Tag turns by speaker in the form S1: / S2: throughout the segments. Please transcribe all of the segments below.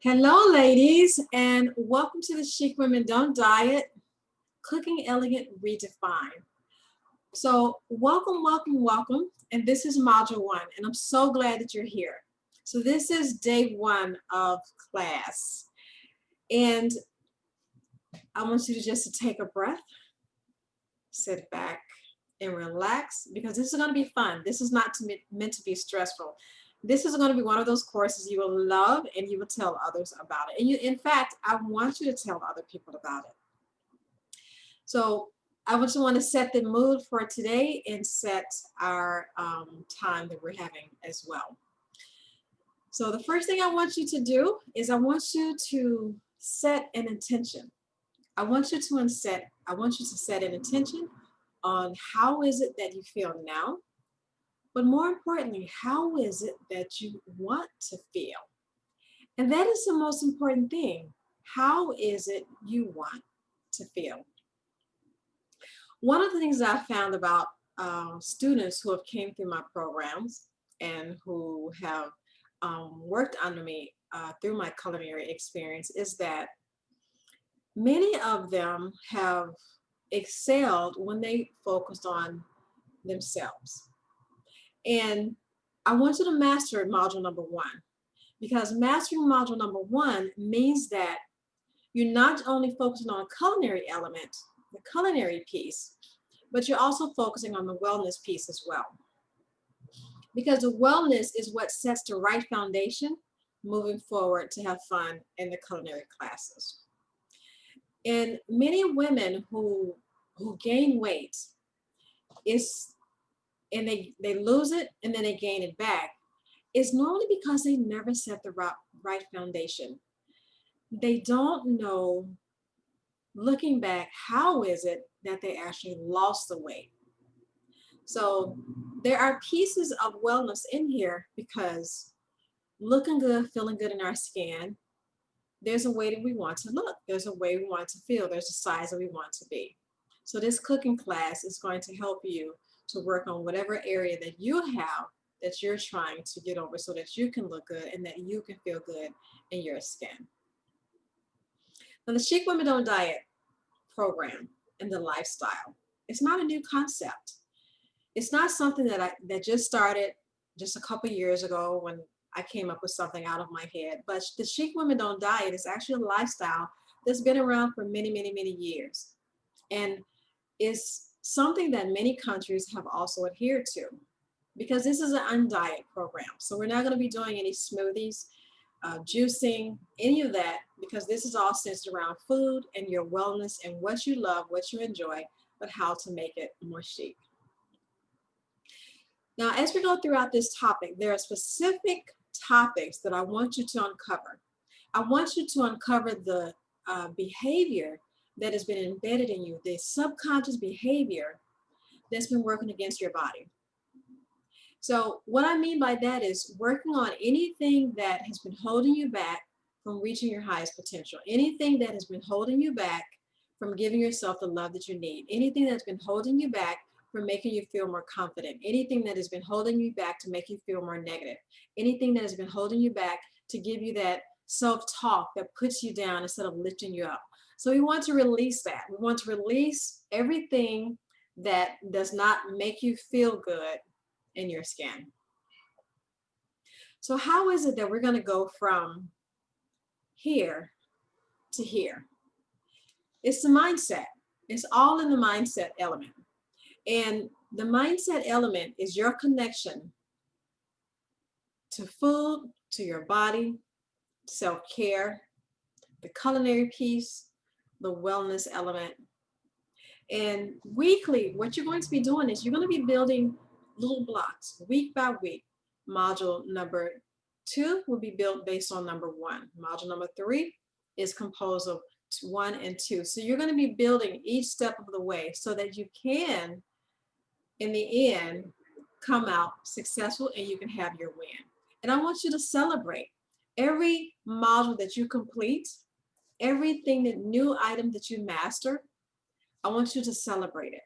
S1: Hello, ladies, and welcome to the Chic Women Don't Diet, Cooking Elegant Redefined. So welcome, welcome, welcome. And this is module 1, and I'm so glad that you're here. So this is day 1 of class. And I want you to just take a breath, sit back, and relax, because this is going to be fun. This is not meant to be stressful. This is going to be one of those courses you will love and you will tell others about it. And in fact, I want you to tell other people about it. So I just want to set the mood for today and set our time that we're having as well. So the first thing I want you to do is I want you to set an intention. I want you to set an intention on how is it that you feel now. But more importantly, how is it that you want to feel? And that is the most important thing. How is it you want to feel? One of the things that I found about students who have came through my programs and who have worked under me through my culinary experience is that many of them have excelled when they focused on themselves. And I want you to master module number 1, because mastering module number 1 means that you're not only focusing on a culinary element, the culinary piece, but you're also focusing on the wellness piece as well. Because the wellness is what sets the right foundation moving forward to have fun in the culinary classes. And many women who gain weight and they lose it and then they gain it back, is normally because they never set the right foundation. They don't know, looking back, how is it that they actually lost the weight. So there are pieces of wellness in here, because looking good, feeling good in our skin, there's a way that we want to look, there's a way we want to feel, there's a size that we want to be. So this cooking class is going to help you to work on whatever area that you have that you're trying to get over, so that you can look good and that you can feel good in your skin. Now, the Chic Women Don't Diet program and the lifestyle, it's not a new concept. It's not something that just started just a couple years ago when I came up with something out of my head. But the Chic Women Don't Diet is actually a lifestyle that's been around for many, many, many years, and is something that many countries have also adhered to, because this is an undiet program. So we're not going to be doing any smoothies, juicing, any of that, because this is all centered around food and your wellness and what you love, what you enjoy, but how to make it more chic. Now, as we go throughout this topic, there are specific topics that I want you to uncover. I want you to uncover the behavior that has been embedded in you, the subconscious behavior that's been working against your body. So what I mean by that is working on anything that has been holding you back from reaching your highest potential, anything that has been holding you back from giving yourself the love that you need, anything that's been holding you back from making you feel more confident, anything that has been holding you back to make you feel more negative, anything that has been holding you back to give you that self-talk that puts you down instead of lifting you up. So we want to release that. We want to release everything that does not make you feel good in your skin. So how is it that we're going to go from here to here? It's the mindset. It's all in the mindset element. And the mindset element is your connection to food, to your body, self-care, the culinary piece, the wellness element. And weekly, what you're going to be doing is you're going to be building little blocks week by week. Module number 2 will be built based on number 1. Module number 3 is composed of 1 and 2. So you're going to be building each step of the way so that you can, in the end, come out successful and you can have your win. And I want you to celebrate every module that you complete, everything, that new item that you master. I want you to celebrate it.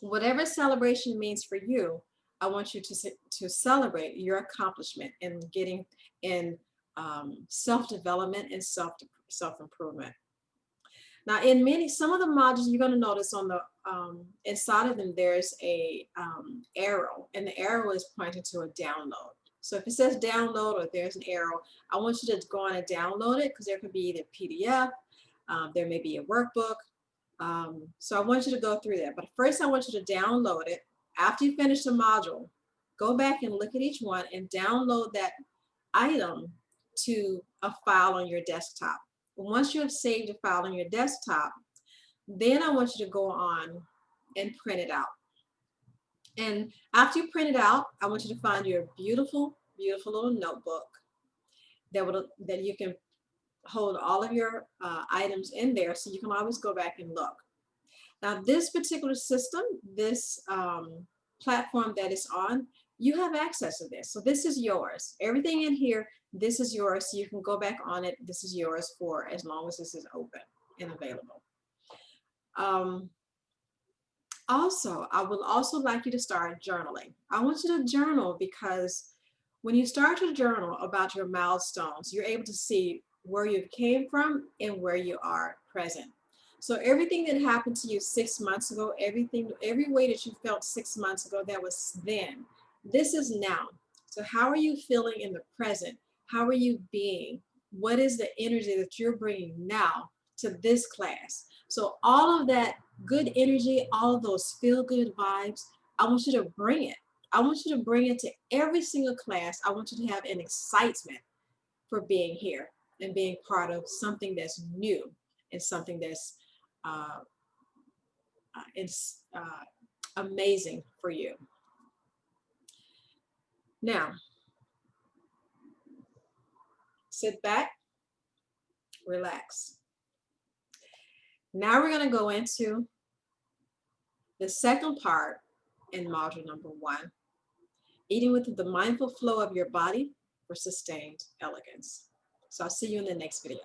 S1: Whatever celebration means for you, I want you to celebrate your accomplishment in getting in self-development and self-improvement. Now, in some of the modules, you're going to notice on the inside of them, there's a arrow, and the arrow is pointing to a download. So if it says download or there's an arrow, I want you to go on and download it, because there could be either PDF, there may be a workbook. So I want you to go through that. But first, I want you to download it. After you finish the module, go back and look at each one and download that item to a file on your desktop. Once you have saved a file on your desktop, then I want you to go on and print it out. And after you print it out, I want you to find your beautiful, beautiful little notebook that you can hold all of your items in there, so you can always go back and look. Now, this particular system, this platform that it's on, you have access to this. So this is yours. Everything in here, this is yours. So you can go back on it. This is yours for as long as this is open and available. Also, I would also like you to start journaling. I want you to journal, because when you start to journal about your milestones, you're able to see where you came from and where you are present. So everything that happened to you 6 months ago, every way that you felt 6 months ago, that was then. This is now. So how are you feeling in the present? How are you being? What is the energy that you're bringing now to this class? So all of that good energy, all of those feel-good vibes, I want you to bring it. I want you to bring it to every single class. I want you to have an excitement for being here and being part of something that's new and something that's amazing for you. Now, sit back, relax. Now we're going to go into the second part in module number 1, eating with the mindful flow of your body for sustained elegance. So I'll see you in the next video.